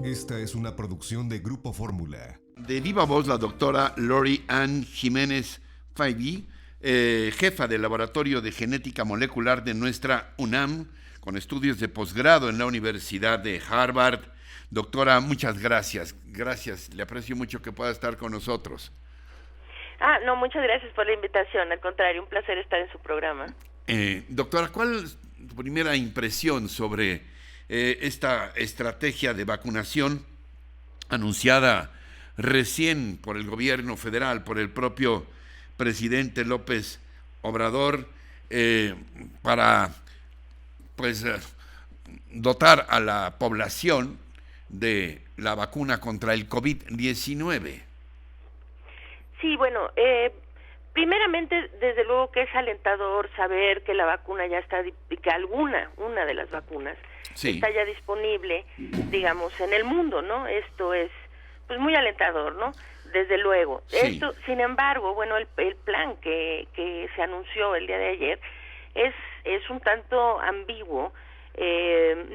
Esta es una producción de Grupo Fórmula. De viva voz, la doctora Lori Ann Jiménez Faivy, jefa del Laboratorio de Genética Molecular de nuestra UNAM, con estudios de posgrado en la Universidad de Harvard. Doctora, muchas gracias. Gracias, le aprecio mucho que pueda estar con nosotros. No, muchas gracias por la invitación. Al contrario, un placer estar en su programa. Doctora, ¿cuál es tu primera impresión sobre esta estrategia de vacunación anunciada recién por el gobierno federal, por el propio presidente López Obrador, para dotar a la población de la vacuna contra el COVID-19? Sí, bueno, primeramente, desde luego que es alentador saber que la vacuna ya está, que una de las vacunas está ya disponible, digamos, en el mundo, ¿no? Esto es, pues, muy alentador, ¿no? Desde luego. Sí. Esto, sin embargo, bueno, el plan que se anunció el día de ayer es un tanto ambiguo,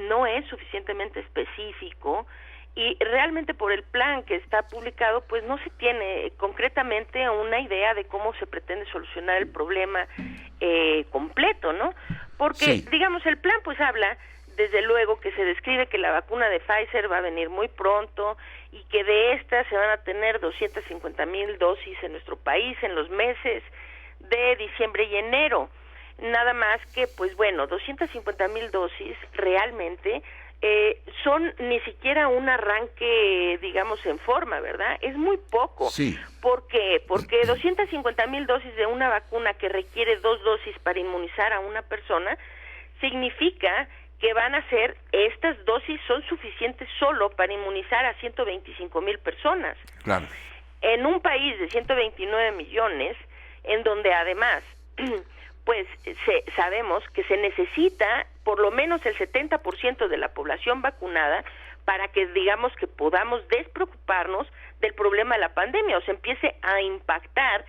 no es suficientemente específico, y realmente por el plan que está publicado, pues no se tiene concretamente una idea de cómo se pretende solucionar el problema completo, ¿no? Porque, digamos, el plan pues habla, desde luego, que se describe que la vacuna de Pfizer va a venir muy pronto y que de esta se van a tener 250,000 dosis en nuestro país en los meses de diciembre y enero. Nada más que, pues bueno, 250,000 dosis realmente son ni siquiera un arranque, digamos, en forma, ¿verdad? Es muy poco. Sí. ¿Por qué? Porque 250,000 dosis de una vacuna que requiere 2 dosis para inmunizar a una persona significa que van a ser, estas dosis son suficientes solo para inmunizar a 125,000 personas. Claro. En un país de 129 millones, en donde además pues sabemos que se necesita por lo menos el 70% de la población vacunada para que, digamos, que podamos despreocuparnos del problema de la pandemia, o se empiece a impactar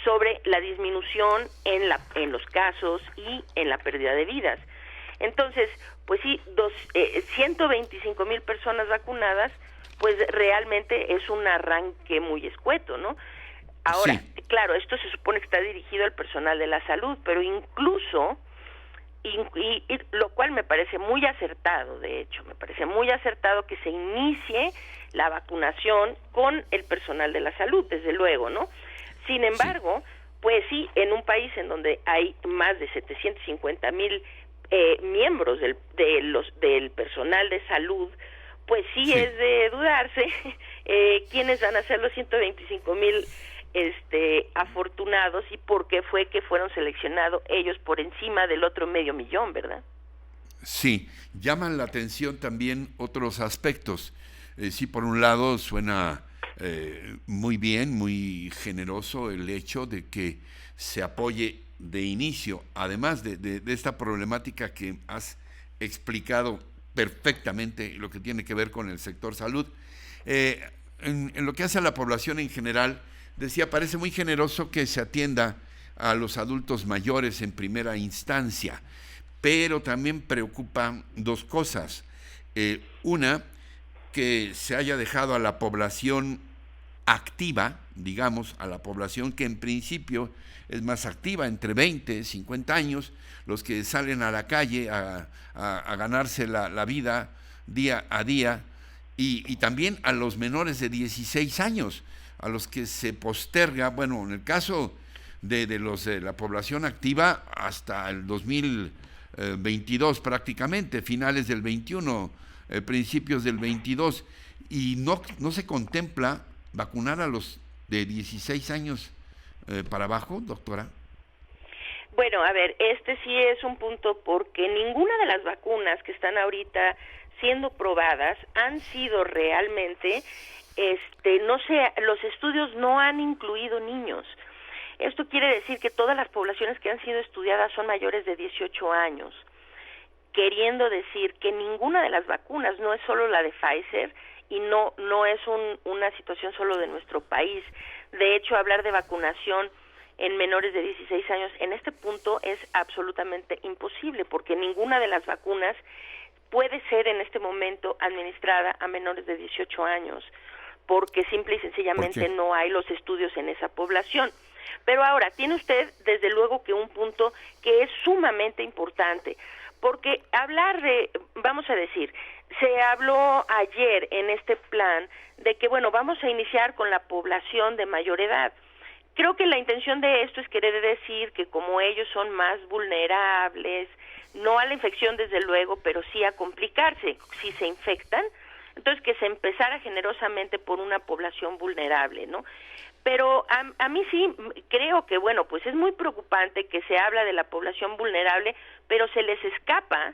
sobre la disminución en los casos y en la pérdida de vidas. Entonces, pues sí, 125,000 personas vacunadas, pues realmente es un arranque muy escueto, ¿no? Ahora, claro, esto se supone que está dirigido al personal de la salud, pero incluso, y lo cual me parece muy acertado, de hecho, me parece muy acertado que se inicie la vacunación con el personal de la salud, desde luego, ¿no? Sin embargo, pues sí, en un país en donde hay más de 750,000 miembros del personal de salud, pues sí es de dudarse quiénes van a ser los 125,000 afortunados y por qué fue que fueron seleccionados ellos por encima del otro 500,000, ¿verdad? Sí, llaman la atención también otros aspectos. Sí, por un lado suena muy bien, muy generoso el hecho de que se apoye de inicio, además de esta problemática que has explicado perfectamente, lo que tiene que ver con el sector salud. En lo que hace a la población en general, decía, parece muy generoso que se atienda a los adultos mayores en primera instancia, pero también preocupan dos cosas. Una, que se haya dejado a la población activa, digamos, a la población que en principio es más activa, entre 20, 50 años, los que salen a la calle a ganarse la vida día a día, y también a los menores de 16 años, a los que se posterga, bueno, en el caso de los de la población activa, hasta el 2022 prácticamente, finales del 21, principios del 22, y no se contempla vacunar a los de 16 años para abajo, doctora. Bueno, a ver, sí es un punto, porque ninguna de las vacunas que están ahorita siendo probadas han sido realmente, los estudios no han incluido niños. Esto quiere decir que todas las poblaciones que han sido estudiadas son mayores de 18 años, queriendo decir que ninguna de las vacunas, no es solo la de Pfizer, y no es una situación solo de nuestro país. De hecho, hablar de vacunación en menores de 16 años en este punto es absolutamente imposible, porque ninguna de las vacunas puede ser en este momento administrada a menores de 18 años, porque simple y sencillamente no hay los estudios en esa población. Pero ahora, tiene usted desde luego que un punto que es sumamente importante, porque hablar de, vamos a decir, se habló ayer en este plan de que, bueno, vamos a iniciar con la población de mayor edad. Creo que la intención de esto es querer decir que como ellos son más vulnerables, no a la infección desde luego, pero sí a complicarse si se infectan, entonces que se empezara generosamente por una población vulnerable, ¿no? Pero a mí sí creo que, bueno, pues es muy preocupante que se habla de la población vulnerable, pero se les escapa,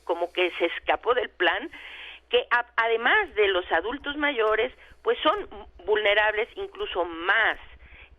como que se escapó del plan, que además de los adultos mayores, pues son vulnerables incluso más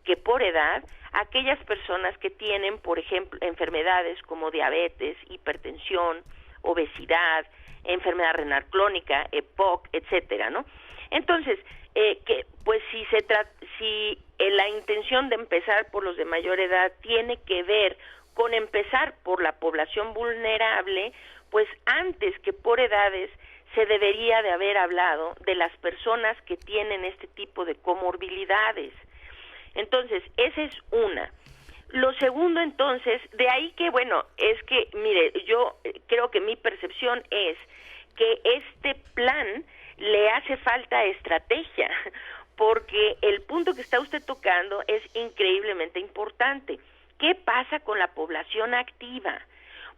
que por edad aquellas personas que tienen, por ejemplo, enfermedades como diabetes, hipertensión, obesidad, enfermedad renal crónica, EPOC, etcétera, ¿no? Entonces, que pues si la intención de empezar por los de mayor edad tiene que ver con empezar por la población vulnerable, pues antes que por edades se debería de haber hablado de las personas que tienen este tipo de comorbilidades. Entonces, esa es una. Lo segundo, entonces, de ahí que, bueno, es que, mire, yo creo que mi percepción es que este plan le hace falta estrategia, porque el punto que está usted tocando es increíblemente importante. ¿Qué pasa con la población activa?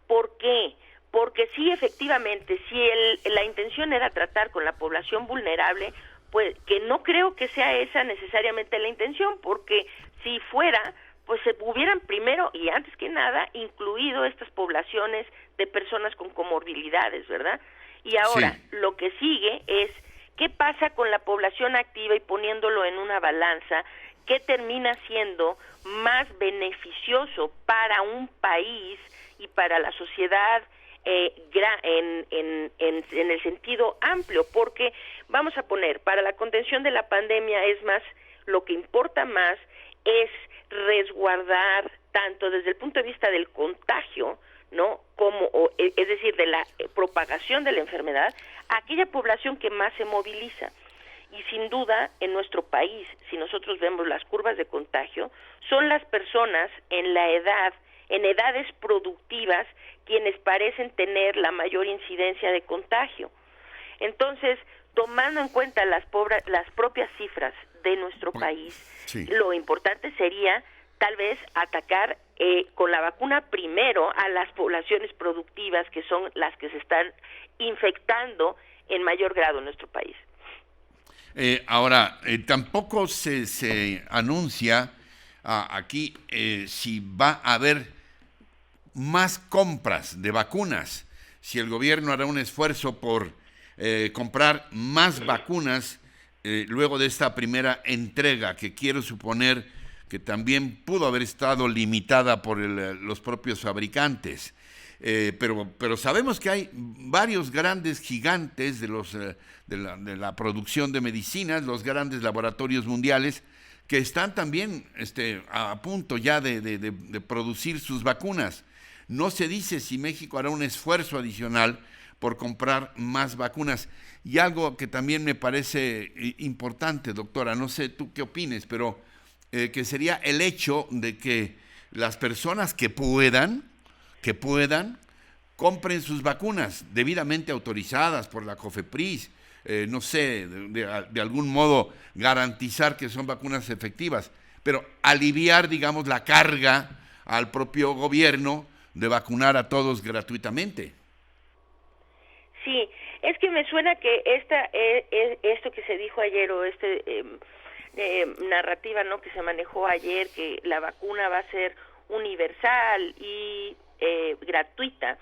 ¿Por qué? Porque sí, efectivamente, si la intención era tratar con la población vulnerable, pues que no creo que sea esa necesariamente la intención, porque si fuera, pues se hubieran primero y antes que nada incluido estas poblaciones de personas con comorbilidades, ¿verdad? Y ahora, lo que sigue es, ¿qué pasa con la población activa? Y poniéndolo en una balanza, ¿qué termina siendo más beneficioso para un país y para la sociedad en el sentido amplio? Porque, vamos a poner, para la contención de la pandemia es más, lo que importa más es resguardar tanto desde el punto de vista del contagio, ¿no? Es decir, de la propagación de la enfermedad, a aquella población que más se moviliza. Y sin duda, en nuestro país, si nosotros vemos las curvas de contagio, son las personas en edades productivas, quienes parecen tener la mayor incidencia de contagio. Entonces, tomando en cuenta las propias cifras de nuestro país, lo importante sería tal vez atacar con la vacuna primero a las poblaciones productivas, que son las que se están infectando en mayor grado en nuestro país. Ahora, tampoco se anuncia aquí si va a haber más compras de vacunas, si el gobierno hará un esfuerzo por comprar más vacunas luego de esta primera entrega, que quiero suponer que también pudo haber estado limitada por los propios fabricantes. Pero sabemos que hay varios grandes gigantes de la producción de medicinas, los grandes laboratorios mundiales, que están también a punto ya de producir sus vacunas. No se dice si México hará un esfuerzo adicional por comprar más vacunas. Y algo que también me parece importante, doctora, no sé tú qué opines, pero que sería el hecho de que las personas que puedan, compren sus vacunas debidamente autorizadas por la COFEPRIS, no sé, de algún modo garantizar que son vacunas efectivas, pero aliviar, digamos, la carga al propio gobierno de vacunar a todos gratuitamente. Sí, es que me suena que esto que se dijo ayer, o narrativa, ¿no?, que se manejó ayer, que la vacuna va a ser universal y gratuita,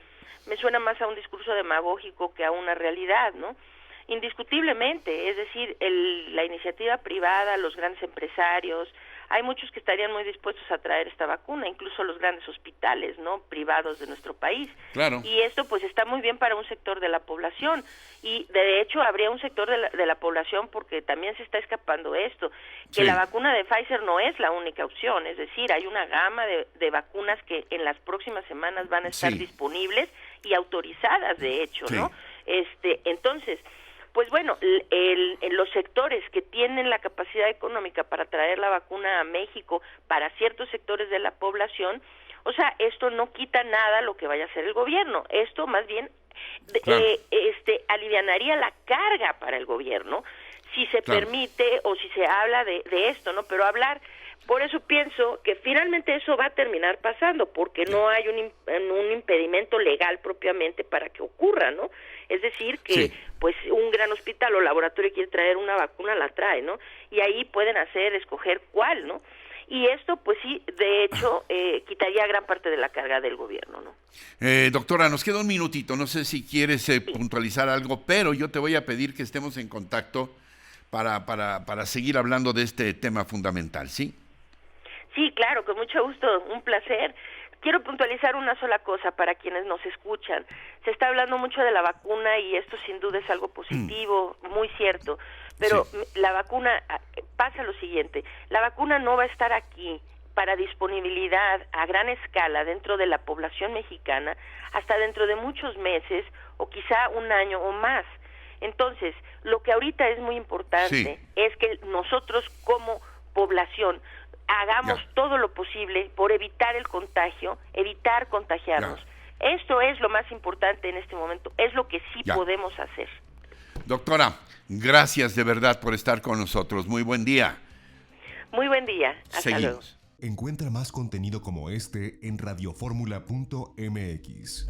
me suena más a un discurso demagógico que a una realidad, ¿no? Indiscutiblemente, es decir, la iniciativa privada, los grandes empresarios, hay muchos que estarían muy dispuestos a traer esta vacuna, incluso los grandes hospitales, ¿no?, privados de nuestro país. Claro. Y esto pues está muy bien para un sector de la población, y de hecho habría un sector de la población, porque también se está escapando esto, que la vacuna de Pfizer no es la única opción, es decir, hay una gama de vacunas que en las próximas semanas van a estar disponibles y autorizadas, de hecho, ¿no? Entonces, pues bueno, en los sectores que tienen la capacidad económica para traer la vacuna a México para ciertos sectores de la población, o sea, esto no quita nada lo que vaya a hacer el gobierno. Esto más bien Claro. alivianaría la carga para el gobierno si se Claro. permite o si se habla de esto, ¿no? Pero por eso pienso que finalmente eso va a terminar pasando, porque no hay un impedimento legal propiamente para que ocurra, ¿no? Es decir, que Sí. pues un gran hospital o laboratorio quiere traer una vacuna, la trae, ¿no? Y ahí pueden escoger cuál, ¿no? Y esto, pues sí, de hecho, quitaría gran parte de la carga del gobierno, ¿no? Doctora, nos queda un minutito, no sé si quieres puntualizar algo, pero yo te voy a pedir que estemos en contacto para seguir hablando de este tema fundamental, ¿sí? Sí, claro, con mucho gusto, un placer. Quiero puntualizar una sola cosa para quienes nos escuchan. Se está hablando mucho de la vacuna y esto sin duda es algo positivo, muy cierto, pero Sí. la vacuna, pasa lo siguiente, la vacuna no va a estar aquí para disponibilidad a gran escala dentro de la población mexicana hasta dentro de muchos meses o quizá un año o más. Entonces, lo que ahorita es muy importante es que nosotros como población hagamos todo lo posible por evitar el contagio, evitar contagiarnos. Esto es lo más importante en este momento, es lo que sí podemos hacer. Doctora, gracias de verdad por estar con nosotros. Muy buen día. Muy buen día. Hasta luego. Encuentra más contenido como este en radioformula.mx.